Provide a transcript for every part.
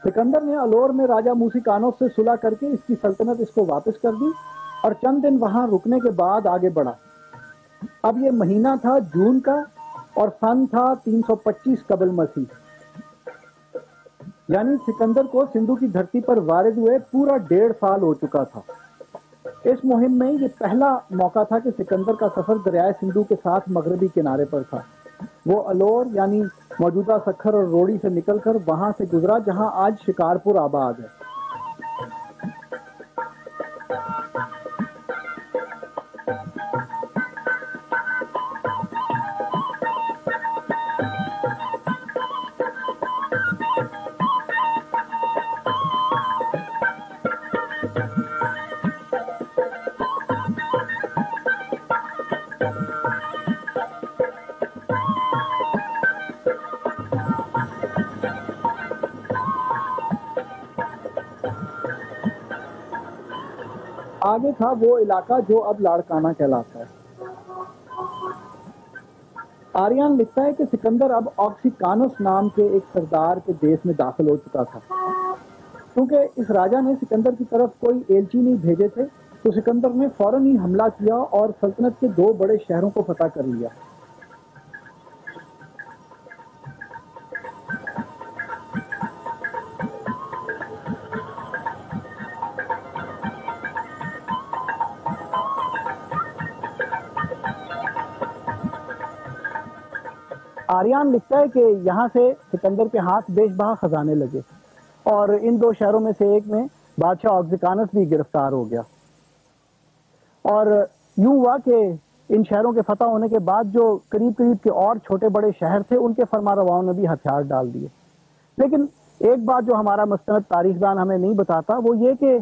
سکندر نے الور میں راجہ موسیقانوف سے صلح کر کے اس کی سلطنت اس کو واپس کر دی اور چند دن وہاں رکنے کے بعد آگے بڑھا۔ اب یہ مہینہ تھا جون کا اور سن تھا 325 قبل مسیح، یعنی سکندر کو سندھو کی دھرتی پر وارد ہوئے پورا 1.5 سال ہو چکا تھا۔ اس مہم میں یہ پہلا موقع تھا کہ سکندر کا سفر دریائے سندھو کے ساتھ مغربی کنارے پر تھا۔ وہ الور یعنی موجودہ سکھر اور روڑی سے نکل کر وہاں سے گزرا جہاں آج شکارپور آباد ہے۔ آگے تھا وہ علاقہ جو اب لاڑکانہ کہلاتا ہے۔ آریان لکھتا ہے کہ سکندر اب آکسیکانوس نام کے ایک سردار کے دیس میں داخل ہو چکا تھا۔ کیونکہ اس راجہ نے سکندر کی طرف کوئی ایلچی نہیں بھیجے تھے تو سکندر نے فوراً ہی حملہ کیا اور سلطنت کے 2 بڑے شہروں کو فتح کر لیا۔ آریان لکھتا ہے کہ یہاں سے سکندر کے ہاتھ بیش بہا خزانے لگے اور ان 2 شہروں میں سے ایک میں بادشاہ آکسیکانوس بھی گرفتار ہو گیا، اور یوں ہوا کہ ان شہروں کے فتح ہونے کے بعد جو قریب قریب کے اور چھوٹے بڑے شہر تھے ان کے فرما رواؤں نے بھی ہتھیار ڈال دیے۔ لیکن ایک بات جو ہمارا مستند تاریخ دان ہمیں نہیں بتاتا وہ یہ کہ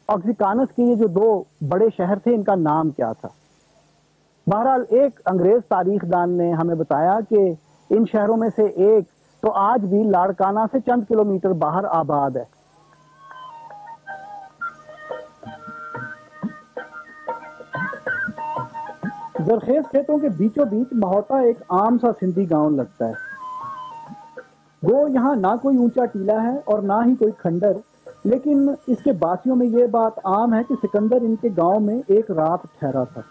آکسیکانوس کے یہ جو 2 بڑے شہر تھے ان کا نام کیا تھا۔ بہرحال ایک انگریز تاریخ دان نے ہمیں بتایا کہ ان شہروں میں سے ایک تو آج بھی لاڑکانہ سے چند کلومیٹر باہر آباد ہے۔ زرخیز کھیتوں کے بیچوں بیچ مہوتا ایک عام سا سندھی گاؤں لگتا ہے۔ وہ یہاں نہ کوئی اونچا ٹیلا ہے اور نہ ہی کوئی کھنڈر، لیکن اس کے باسیوں میں یہ بات عام ہے کہ سکندر ان کے گاؤں میں ایک رات ٹھہرا تھا۔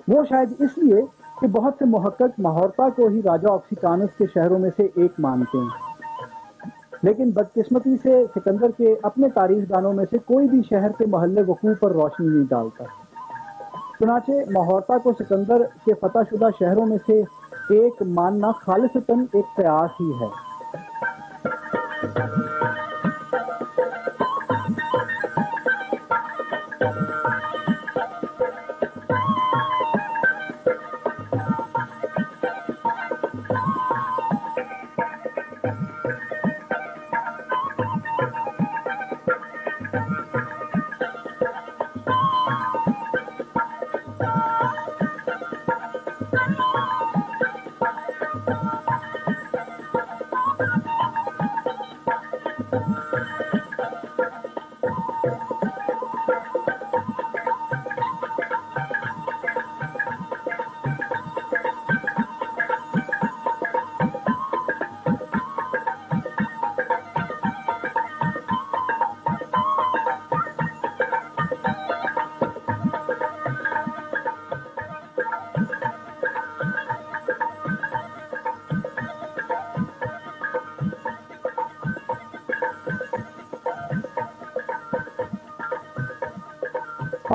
وہ شاید اس لیے کہ بہت سے محقق مہورتا کو ہی راجہ آکسیکانوس کے شہروں میں سے ایک مانتے ہیں، لیکن بدقسمتی سے سکندر کے اپنے تاریخ دانوں میں سے کوئی بھی شہر کے محل وقوع پر روشنی نہیں ڈالتا۔ چنانچہ مہورتا کو سکندر کے فتح شدہ شہروں میں سے ایک ماننا خالصتاً ایک قیاس ہی ہے۔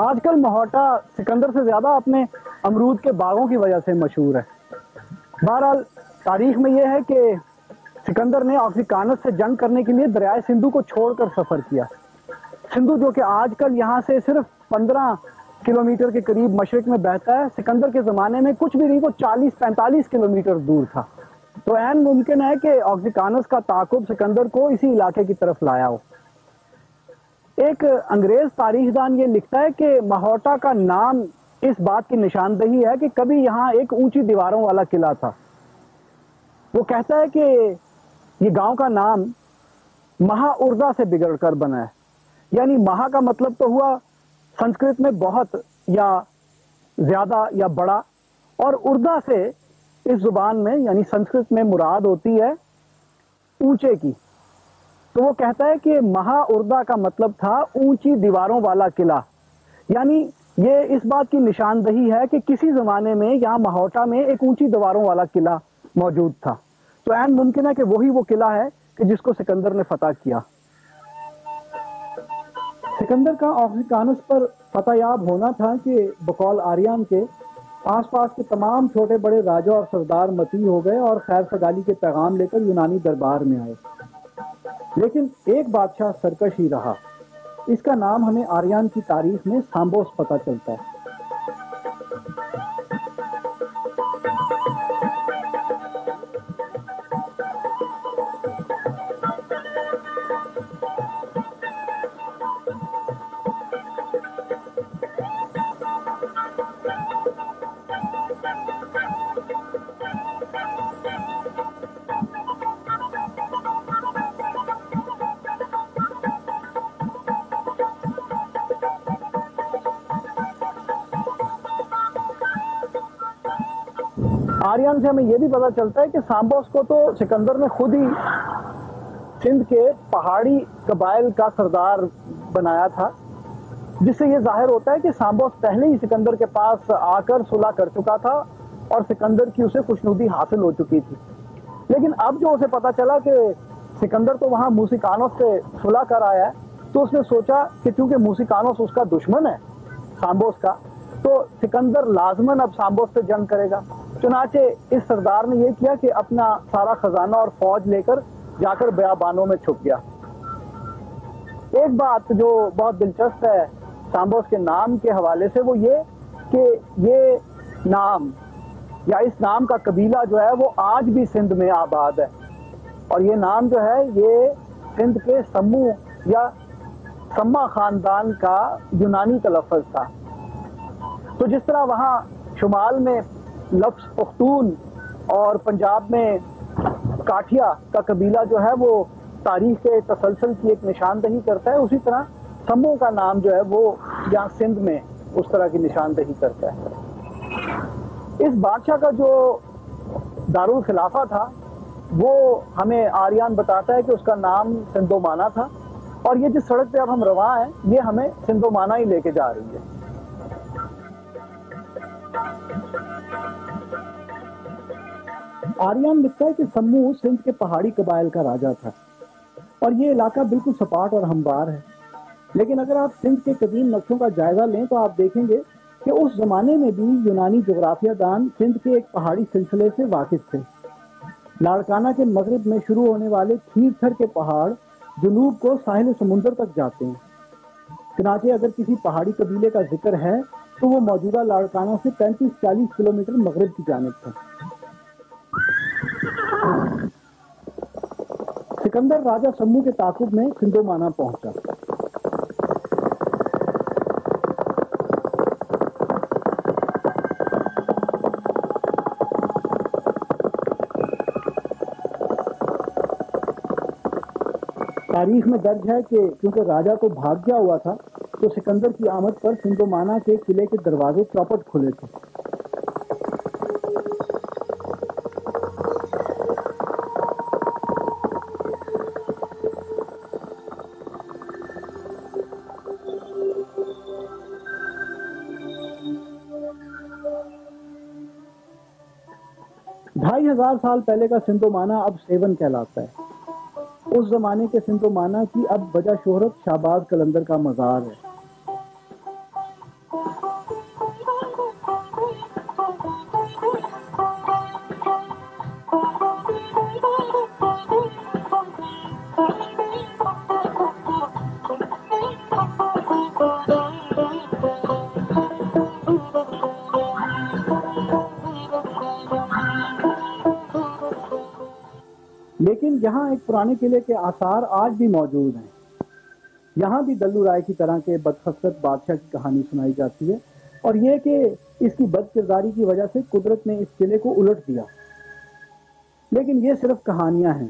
آج کل مہوٹا سکندر سے زیادہ اپنے امرود کے باغوں کی وجہ سے مشہور ہے۔ بہرحال تاریخ میں یہ ہے کہ سکندر نے آکسیکانوس سے جنگ کرنے کے لیے دریائے سندھو کو چھوڑ کر سفر کیا۔ سندھو جو کہ آج کل یہاں سے صرف 15 کلومیٹر کے قریب مشرق میں بہتا ہے، سکندر کے زمانے میں کچھ بھی نہیں تو 40-45 کلومیٹر دور تھا. تو عین ممکن ہے کہ آکزیکانس کا تعاقب سکندر کو اسی علاقے کی طرف لایا ہو. ایک انگریز تاریخ دان یہ لکھتا ہے کہ ماہوٹا کا نام اس بات کی نشاندہی ہے کہ کبھی یہاں ایک اونچی دیواروں والا قلعہ تھا. وہ کہتا ہے کہ یہ گاؤں کا نام مہا اردہ سے بگڑ کر بنا ہے. یعنی مہا کا مطلب تو ہوا سنسکرت میں بہت یا زیادہ یا بڑا، اور اردہ سے اس زبان میں یعنی سنسکرت میں مراد ہوتی ہے اونچے کی. تو وہ کہتا ہے کہ مہا اردہ کا مطلب تھا اونچی دیواروں والا قلعہ. یعنی یہ اس بات کی نشاندہی ہے کہ کسی زمانے میں یہاں ماہوٹا میں ایک اونچی دیواروں والا قلعہ موجود تھا. تو عین ممکن ہے کہ وہی وہ قلعہ ہے کہ جس کو سکندر نے فتح کیا. سکندر کا آکزیکانس پر فتح یاب ہونا تھا کہ بقول آریان کے آس پاس کے تمام چھوٹے بڑے راجا اور سردار متی ہو گئے اور خیر سگالی کے پیغام لے کر یونانی دربار میں آئے. لیکن ایک بادشاہ سرکش ہی رہا. اس کا نام ہمیں آریان کی تاریخ میں سامبوس پتہ چلتا ہے. آریان سے ہمیں یہ بھی پتا چلتا ہے کہ سامبوس کو تو سکندر نے خود ہی سندھ کے پہاڑی قبائل کا سردار بنایا تھا، جس سے یہ ظاہر ہوتا ہے کہ سامبوس پہلے ہی سکندر کے پاس آ کر صلح کر چکا تھا اور سکندر کی اسے خوشنودی حاصل ہو چکی تھی. لیکن اب جو اسے پتا چلا کہ سکندر تو وہاں موسیقانوس سے صلح کر آیا ہے، تو اس نے سوچا کہ چونکہ موسیقانوس اس کا دشمن ہے سامبوس کا، تو سکندر لازماً اب سامبوس سے جنگ کرے گا. چنانچہ اس سردار نے یہ کیا کہ اپنا سارا خزانہ اور فوج لے کر جا کر بیابانوں میں چھپ گیا. ایک بات جو بہت دلچسپ ہے سامبوس کے نام کے حوالے سے وہ یہ کہ یہ نام یا اس نام کا قبیلہ جو ہے وہ آج بھی سندھ میں آباد ہے، اور یہ نام جو ہے یہ سندھ کے سمو یا سما خاندان کا یونانی تلفظ تھا. تو جس طرح وہاں شمال میں لفظ پختون اور پنجاب میں کاٹھیا کا قبیلہ جو ہے وہ تاریخ کے تسلسل کی ایک نشاندہی کرتا ہے، اسی طرح سمو کا نام جو ہے وہ یہاں سندھ میں اس طرح کی نشاندہی کرتا ہے. اس بادشاہ کا جو دارالخلافہ تھا وہ ہمیں آریان بتاتا ہے کہ اس کا نام سندھومانا تھا، اور یہ جس سڑک پہ اب ہم رواں ہیں یہ ہمیں سندھومانا ہی لے کے جا رہی ہے. آریان لکھتا ہے کہ سمو سندھ کے پہاڑی قبائل کا راجا تھا، اور یہ علاقہ بالکل سپاٹ اور ہموار ہے. لیکن اگر آپ سندھ کے قدیم نقشوں کا جائزہ لیں تو آپ دیکھیں گے کہ اس زمانے میں بھی یونانی جغرافیہ دان سندھ کے ایک پہاڑی سلسلے سے واقف تھے. لاڑکانہ کے مغرب میں شروع ہونے والے کھیر تھر کے پہاڑ جنوب کو ساحل سمندر تک جاتے ہیں. چنانچہ اگر کسی پہاڑی قبیلے کا ذکر ہے تو وہ موجودہ لاڑکانہ سے 35-40 کلومیٹر مغرب کی جانب تھا. سکندر راجہ سمو کے تعاقب میں سندھومانا پہنچا. تاریخ میں درج ہے کہ کیونکہ راجہ کو بھاگ گیا ہوا تھا تو سکندر کی آمد پر سندھومانا کے قلعے کے دروازے چوپٹ کھلے تھے. ڈھائی ہزار سال پہلے کا سندھومانا اب سیون کہلاتا ہے. اس زمانے کے سندھومانا کی اب بجا شہرت شہباز قلندر کا مزار ہے. لیکن یہاں ایک پرانے قلعے کے آثار آج بھی موجود ہیں. یہاں بھی دلو رائے کی طرح کے بدخصلت بادشاہ کی کہانی سنائی جاتی ہے، اور یہ کہ اس کی بد کرداری کی وجہ سے قدرت نے اس قلعے کو الٹ دیا. لیکن یہ صرف کہانیاں ہیں.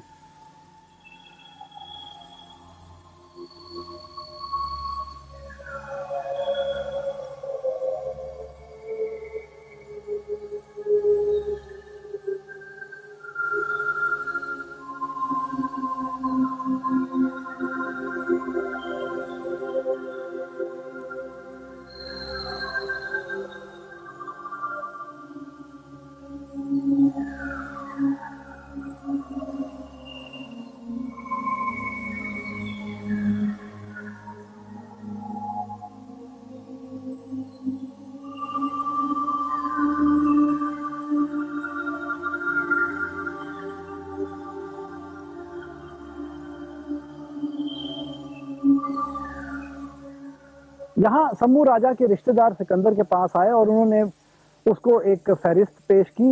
یہاں سمو راجا کے رشتہ دار سکندر کے پاس آئے اور انہوں نے اس کو ایک فہرست پیش کی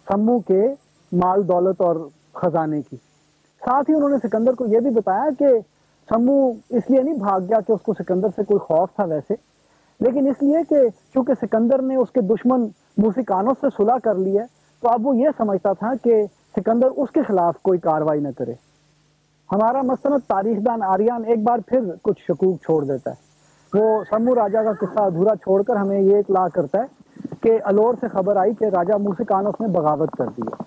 سمو کے مال دولت اور خزانے کی. ساتھ ہی انہوں نے سکندر کو یہ بھی بتایا کہ سمو اس لیے نہیں بھاگ گیا کہ اس کو سکندر سے کوئی خوف تھا ویسے، لیکن اس لیے کہ چونکہ سکندر نے اس کے دشمن موسیقانوس سے صلح کر لی ہے تو اب وہ یہ سمجھتا تھا کہ سکندر اس کے خلاف کوئی کاروائی نہ کرے. ہمارا مستند تاریخ دان آریان ایک بار پھر کچھ شکوک چھوڑ دیتا ہے. وہ سمو راجا کا قصہ ادھورا چھوڑ کر ہمیں یہ اطلاع کرتا ہے کہ الور سے خبر آئی کہ راجا موسیقانوس نے بغاوت کر دی ہے.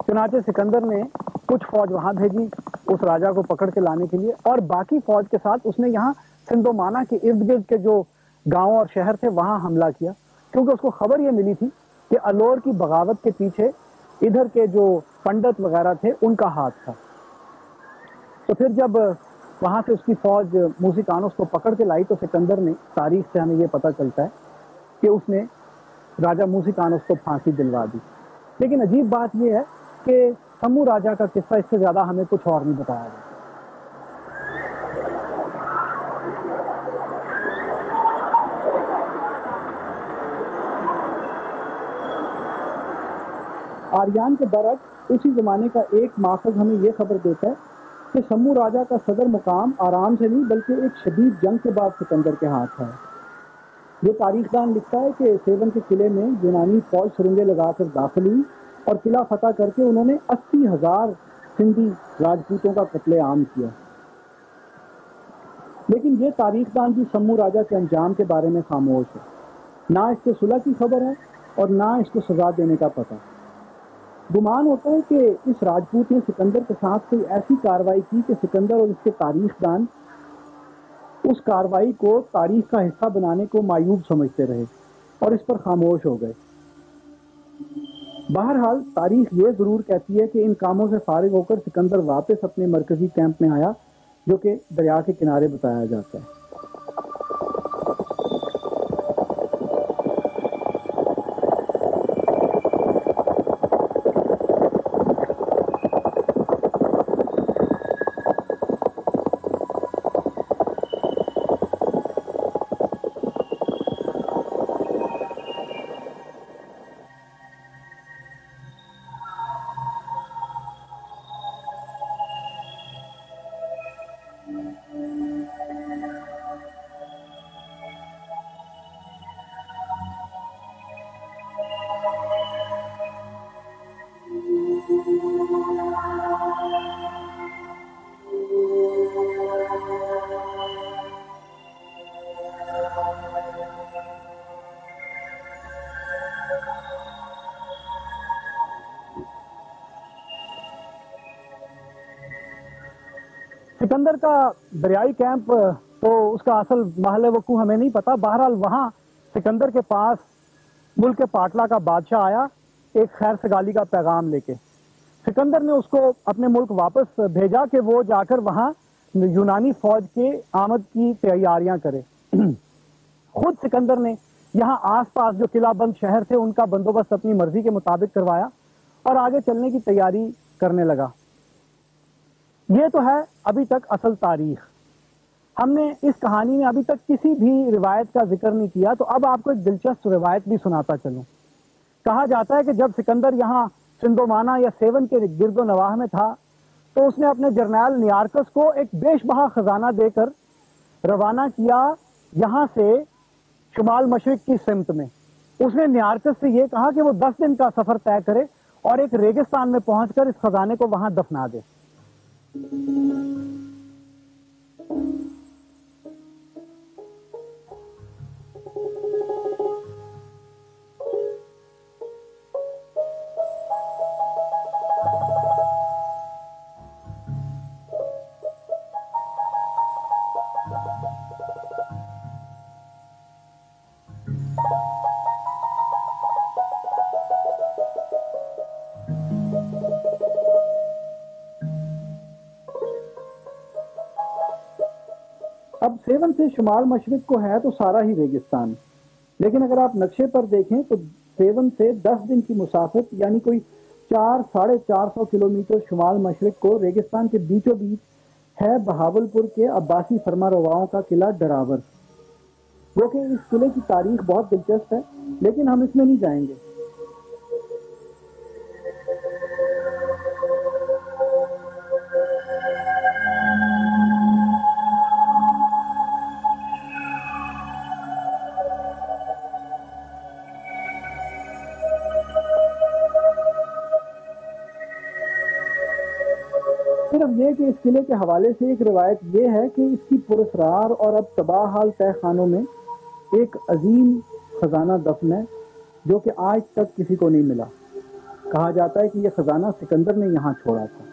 چنانچہ سکندر نے کچھ فوج وہاں بھیجی اس راجا کو پکڑ کے لانے کے لیے، اور باقی فوج کے ساتھ اس نے یہاں سندومانا کے ارد گرد کے جو گاؤں اور شہر تھے وہاں حملہ کیا، کیونکہ اس کو خبر یہ ملی تھی کہ الور کی بغاوت کے پیچھے ادھر کے جو پنڈت وغیرہ تھے ان کا ہاتھ تھا. تو پھر جب وہاں سے اس کی فوج موسیقانوس کو پکڑ کے لائی تو سکندر نے، تاریخ سے ہمیں یہ پتہ چلتا ہے کہ اس نے راجا موسیقانوس کو پھانسی دلوا دی. لیکن عجیب بات یہ ہے کہ سمو راجا کا قصہ اس سے زیادہ ہمیں کچھ اور نہیں بتایا گیا. آریان کے برعکس اسی زمانے کا ایک ماخذ ہمیں یہ خبر دیتا ہے کہ سمو راجا کا صدر مقام آرام سے نہیں بلکہ ایک شدید جنگ کے بعد سکندر کے ہاتھ ہے. یہ تاریخ دان لکھتا ہے کہ سیون کے قلعے میں یونانی فوج سرنگیں لگا کر داخل ہوئی اور قلعہ فتح کر کے انہوں نے 80,000 سندھی راجپوتوں کا قتل عام کیا. لیکن یہ تاریخ دان بھی سمو راجا کے انجام کے بارے میں خاموش ہے. نہ اس کے صلح کی خبر ہے اور نہ اس کو سزا دینے کا پتہ. گمان ہوتا ہے کہ اس راجپوت نے سکندر کے ساتھ کوئی ایسی کاروائی کی کہ سکندر اور اس کے تاریخ دان اس کاروائی کو تاریخ کا حصہ بنانے کو معیوب سمجھتے رہے اور اس پر خاموش ہو گئے. بہرحال تاریخ یہ ضرور کہتی ہے کہ ان کاموں سے فارغ ہو کر سکندر واپس اپنے مرکزی کیمپ میں آیا جو کہ دریا کے کنارے بتایا جاتا ہے. سکندر کا دریائی کیمپ تو اس کا اصل محل وقوع ہمیں نہیں پتا. بہرحال وہاں سکندر کے پاس ملک پاٹلا کا بادشاہ آیا ایک خیر سگالی کا پیغام لے کے. سکندر نے اس کو اپنے ملک واپس بھیجا کہ وہ جا کر وہاں یونانی فوج کے آمد کی تیاریاں کرے. خود سکندر نے یہاں آس پاس جو قلعہ بند شہر تھے ان کا بندوبست اپنی مرضی کے مطابق کروایا اور آگے چلنے کی تیاری کرنے لگا. یہ تو ہے ابھی تک اصل تاریخ. ہم نے اس کہانی میں ابھی تک کسی بھی روایت کا ذکر نہیں کیا، تو اب آپ کو ایک دلچسپ روایت بھی سناتا چلوں. کہا جاتا ہے کہ جب سکندر یہاں سندومانا یا سیون کے گرد و نواح میں تھا تو اس نے اپنے جرنیل نیارکس کو ایک بیش بہا خزانہ دے کر روانہ کیا یہاں سے شمال مشرق کی سمت میں. اس نے نیارکس سے یہ کہا کہ وہ 10 دن کا سفر طے کرے اور ایک ریگستان میں پہنچ کر اس خزانے کو وہاں دفنا دے. اب سیون سے شمال مشرق کو ہے تو سارا ہی ریگستان، لیکن اگر آپ نقشے پر دیکھیں تو سیون سے 10 دن کی مسافت یعنی کوئی 400-450 کلومیٹر شمال مشرق کو ریگستان کے بیچوں بیچ ہے بہاولپور کے عباسی فرما رواؤں کا قلعہ ڈراور. وہ کہ اس قلعے کی تاریخ بہت دلچسپ ہے لیکن ہم اس میں نہیں جائیں گے. صرف یہ کہ اس قلعے کے حوالے سے ایک روایت یہ ہے کہ اس کی پراسرار اور اب تباہ حال تہ خانوں میں ایک عظیم خزانہ دفن ہے جو کہ آج تک کسی کو نہیں ملا. کہا جاتا ہے کہ یہ خزانہ سکندر نے یہاں چھوڑا تھا.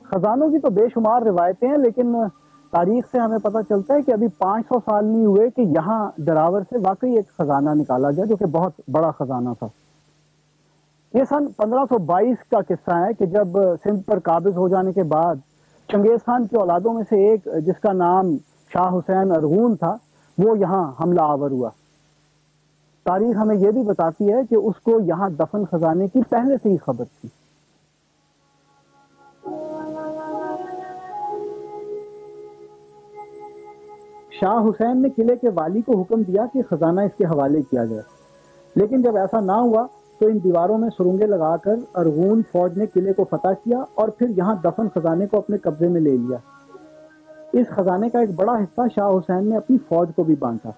خزانوں کی تو بے شمار روایتیں ہیں لیکن تاریخ سے ہمیں پتہ چلتا ہے کہ ابھی 500 سال نہیں ہوئے کہ یہاں ڈراور سے واقعی ایک خزانہ نکالا گیا جو کہ بہت بڑا خزانہ تھا. یہ سن 1522 کا قصہ ہے کہ جب سندھ پر قابض ہو جانے کے بعد چنگیز خان کی اولادوں میں سے ایک جس کا نام شاہ حسین ارغون تھا وہ یہاں حملہ آور ہوا. تاریخ ہمیں یہ بھی بتاتی ہے کہ اس کو یہاں دفن خزانے کی پہلے سے ہی خبر تھی. شاہ حسین نے قلعے کے والی کو حکم دیا کہ خزانہ اس کے حوالے کیا جائے، لیکن جب ایسا نہ ہوا تو ان دیواروں میں سرنگیں لگا کر ارغون فوج نے قلعے کو فتح کیا اور پھر یہاں دفن خزانے کو اپنے قبضے میں لے لیا. اس خزانے کا ایک بڑا حصہ شاہ حسین نے اپنی فوج کو بھی بانٹا.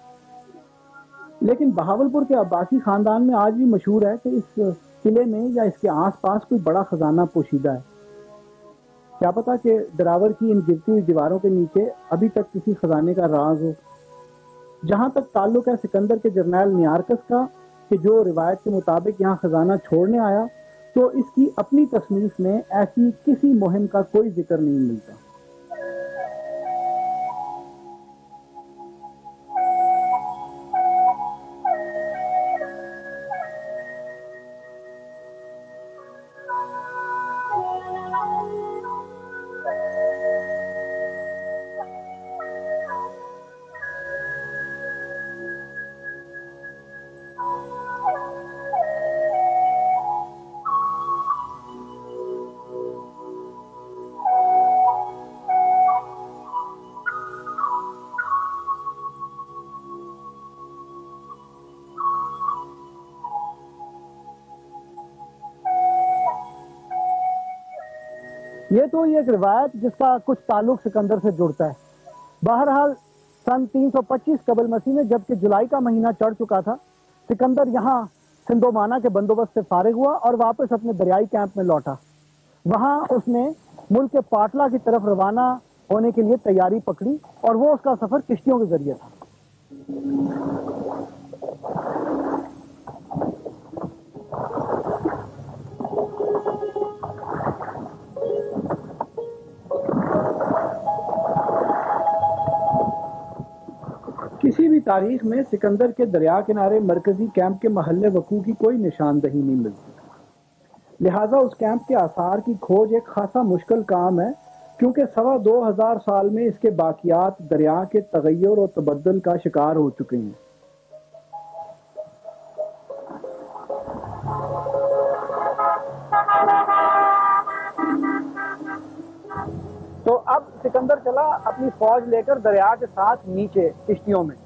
لیکن بہاولپور کے عباسی خاندان میں آج بھی مشہور ہے کہ اس قلعے میں یا اس کے آس پاس کوئی بڑا خزانہ پوشیدہ ہے. کیا پتا کہ ڈراور کی ان گرتی ہوئی دیواروں کے نیچے ابھی تک کسی خزانے کا راز ہو. جہاں تک تعلق ہے سکندر کے جرنیل نیارکس کا کہ جو روایت کے مطابق یہاں خزانہ چھوڑنے آیا، تو اس کی اپنی تصنیف میں ایسی کسی مہم کا کوئی ذکر نہیں ملتا. یہ تو ایک روایت جس کا کچھ تعلق سکندر سے جڑتا ہے. بہرحال سن 325 قبل مسیح میں جبکہ جولائی کا مہینہ چڑھ چکا تھا، سکندر یہاں سندومانا کے بندوبست سے فارغ ہوا اور واپس اپنے دریائی کیمپ میں لوٹا. وہاں اس نے ملک کے پاٹلہ کی طرف روانہ ہونے کے لیے تیاری پکڑی اور وہ اس کا سفر کشتیوں کے ذریعے تھا. تاریخ میں سکندر کے دریا کنارے مرکزی کیمپ کے محل وقوع کی کوئی نشاندہی نہیں ملتی، لہٰذا اس کیمپ کے آثار کی کھوج ایک خاصا مشکل کام ہے، کیونکہ 2500 سال میں اس کے باقیات دریا کے تغیر و تبدل کا شکار ہو چکے ہیں۔ تو اب سکندر چلا اپنی فوج لے کر دریا کے ساتھ نیچے کشتیوں میں،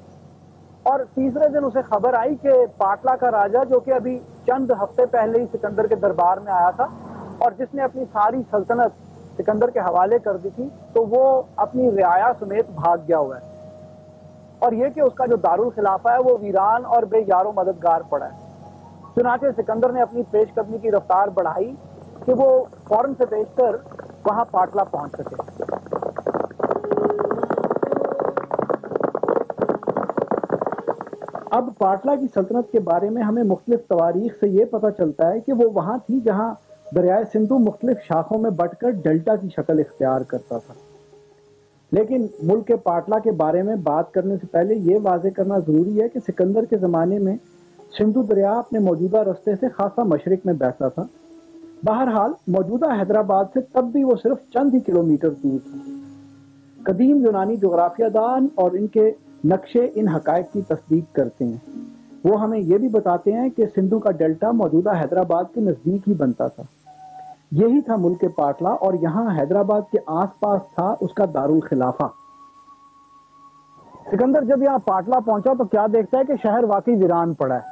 اور تیسرے دن اسے خبر آئی کہ پاٹلا کا راجا، جو کہ ابھی چند ہفتے پہلے ہی سکندر کے دربار میں آیا تھا اور جس نے اپنی ساری سلطنت سکندر کے حوالے کر دی تھی، تو وہ اپنی رعایا سمیت بھاگ گیا ہوا ہے، اور یہ کہ اس کا جو دارالخلافہ ہے وہ ویران اور بے یار و مددگار پڑا ہے۔ چنانچہ سکندر نے اپنی پیش قدمی کی رفتار بڑھائی کہ وہ فوراً سے پیش کر وہاں پاٹلا پہنچ سکے۔ اب پاٹلا کی سلطنت کے بارے میں ہمیں مختلف تواریخ سے یہ پتہ چلتا ہے کہ وہ وہاں تھی جہاں دریائے سندھو مختلف شاخوں میں بٹ کر ڈیلٹا کی شکل اختیار کرتا تھا، لیکن ملک کے پاٹلا کے بارے میں بات کرنے سے پہلے یہ واضح کرنا ضروری ہے کہ سکندر کے زمانے میں سندھو دریا اپنے موجودہ رستے سے خاصا مشرق میں بہتا تھا۔ بہرحال موجودہ حیدرآباد سے تب بھی وہ صرف چند ہی کلومیٹر دور تھا۔ قدیم یونانی جغرافیہ دان اور ان کے نقشے ان حقائق کی تصدیق کرتے ہیں۔ وہ ہمیں یہ بھی بتاتے ہیں کہ سندھو کا ڈیلٹا موجودہ حیدرآباد کے نزدیک ہی بنتا تھا۔ یہی تھا ملک پاٹلا، اور یہاں حیدرآباد کے آس پاس تھا اس کا دارالخلافہ۔ سکندر جب یہاں پاٹلا پہنچا تو کیا دیکھتا ہے کہ شہر واقعی ویران پڑا ہے۔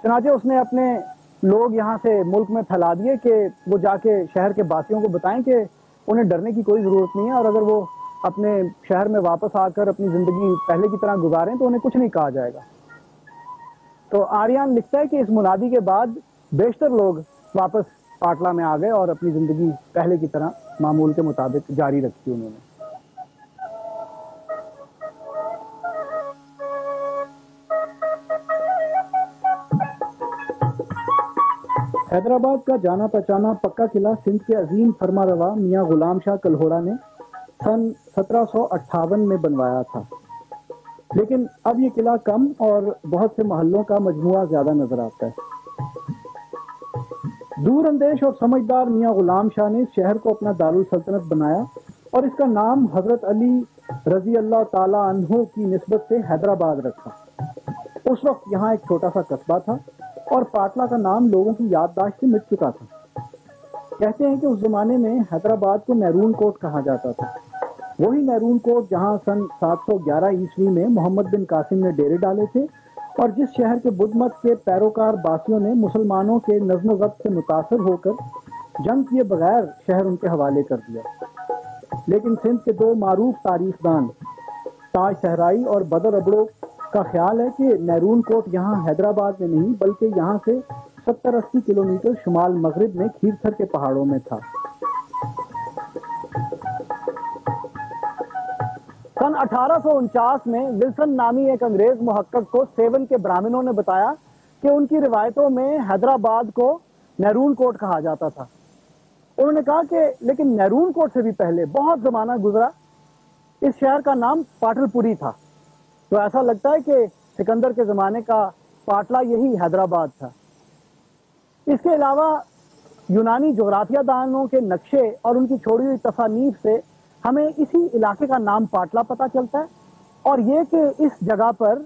چنانچہ اس نے اپنے لوگ یہاں سے ملک میں پھیلا دیے کہ وہ جا کے شہر کے باسیوں کو بتائیں کہ انہیں ڈرنے کی کوئی ضرورت نہیں ہے، اور اگر وہ اپنے شہر میں واپس آ کر اپنی زندگی پہلے کی طرح گزاریں تو انہیں کچھ نہیں کہا جائے گا۔ تو آریان لکھتا ہے کہ اس منادی کے بعد بیشتر لوگ واپس پاٹلا میں آ گئے اور اپنی زندگی پہلے کی طرح معمول کے مطابق جاری رکھی انہوں نے۔ حیدرآباد کا جانا پہچانا پکا قلعہ سندھ کے عظیم فرما روا میاں غلام شاہ کلہوڑا نے سن 1758 میں بنوایا تھا، لیکن اب یہ قلعہ کم اور بہت سے محلوں کا مجموعہ زیادہ نظر آتا ہے۔ دور اندیش اور سمجھدار میاں غلام شاہ نے اس شہر کو اپنا دارالسلطنت بنایا اور اس کا نام حضرت علی رضی اللہ تعالی عنہ کی نسبت سے حیدرآباد رکھا۔ اس وقت یہاں ایک چھوٹا سا قصبہ تھا اور پاٹلا کا نام لوگوں کی یادداشت سے مٹ چکا تھا۔ کہتے ہیں کہ اس زمانے میں حیدرآباد کو نیرون کوٹ کہا جاتا تھا، وہی نیرون کوٹ جہاں سن 711 عیسوی میں محمد بن قاسم نے ڈیرے ڈالے تھے، اور جس شہر کے بدھ مت کے پیروکار باسیوں نے مسلمانوں کے نظم و ضبط سے متاثر ہو کر جنگ کیے بغیر شہر ان کے حوالے کر دیا۔ لیکن سندھ کے دو معروف تاریخ دان تاج صحرائی اور بدر ابڑو کا خیال ہے کہ نیرون کوٹ یہاں حیدرآباد میں نہیں بلکہ یہاں سے 70-80 کلومیٹر شمال مغرب میں کھیرتھر کے پہاڑوں میں تھا۔ سن 1849 میں ولسن نامی ایک انگریز محقق کو سیون کے برہمنوں نے بتایا کہ ان کی روایتوں میں حیدرآباد کو نیرون کوٹ کہا جاتا تھا۔ انہوں نے کہا کہ لیکن نیرون کوٹ سے بھی پہلے بہت زمانہ گزرا، اس شہر کا نام پاٹل پوری تھا، تو ایسا لگتا ہے کہ سکندر کے زمانے کا پاٹلا یہی حیدرآباد تھا۔ اس کے علاوہ یونانی جغرافیہ دانوں کے نقشے اور ان کی چھوڑی ہوئی تصانیف سے ہمیں اسی علاقے کا نام پاٹلا پتہ چلتا ہے، اور یہ کہ اس جگہ پر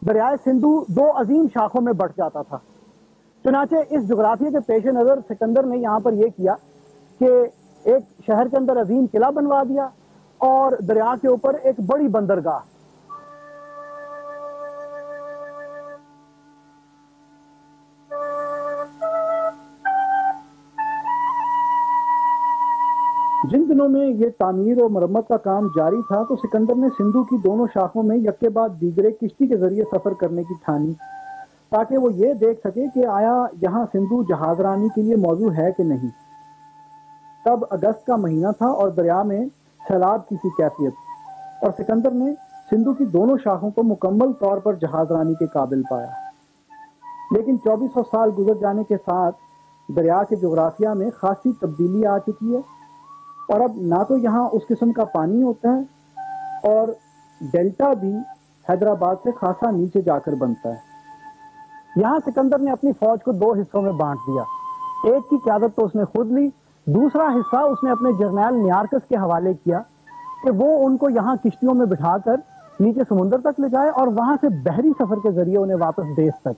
دریائے سندھو دو عظیم شاخوں میں بٹ جاتا تھا۔ چنانچہ اس جغرافیہ کے پیش نظر سکندر نے یہاں پر یہ کیا کہ ایک شہر کے اندر عظیم قلعہ بنوا دیا اور دریا کے اوپر ایک بڑی بندرگاہ۔ جن دنوں میں یہ تعمیر و مرمت کا کام جاری تھا تو سکندر نے سندھو کی دونوں شاخوں میں یک کے بعد دیگرے کشتی کے ذریعے سفر کرنے کی ٹھانی، تاکہ وہ یہ دیکھ سکے کہ آیا یہاں سندھو جہاز رانی کے لیے موزوں ہے کہ نہیں۔ تب اگست کا مہینہ تھا اور دریا میں سیلاب کی سی کیفیت، اور سکندر نے سندھو کی دونوں شاخوں کو مکمل طور پر جہاز رانی کے قابل پایا۔ لیکن 2400 سال گزر جانے کے ساتھ دریا کے جغرافیہ میں خاصی تبدیلی آ چکی ہے، اور اب نہ تو یہاں اس قسم کا پانی ہوتا ہے، اور ڈیلٹا بھی حیدرآباد سے خاصا نیچے جا کر بنتا ہے۔ یہاں سکندر نے اپنی فوج کو 2 حصوں میں بانٹ دیا، ایک کی قیادت تو اس نے خود لی، دوسرا حصہ اس نے اپنے جرنیل نیارکس کے حوالے کیا کہ وہ ان کو یہاں کشتیوں میں بٹھا کر نیچے سمندر تک لے جائے اور وہاں سے بحری سفر کے ذریعے انہیں واپس دیس تک۔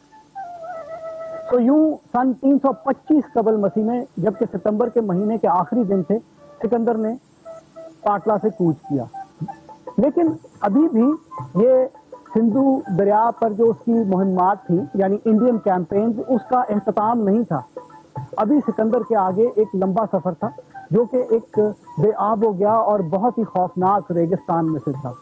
تو یوں سن 325 قبل مسیح میں جبکہ ستمبر کے مہینے کے آخری دن تھے، سکندر نے پاٹلا سے کوچ کیا، لیکن ابھی بھی یہ سندھو دریا پر جو اس کی مہمات تھی یعنی انڈین کیمپینز، اس کا اختتام نہیں تھا۔ ابھی سکندر کے آگے ایک لمبا سفر تھا جو کہ ایک بے آب ہو گیا اور بہت ہی خوفناک ریگستان میں سے تھا۔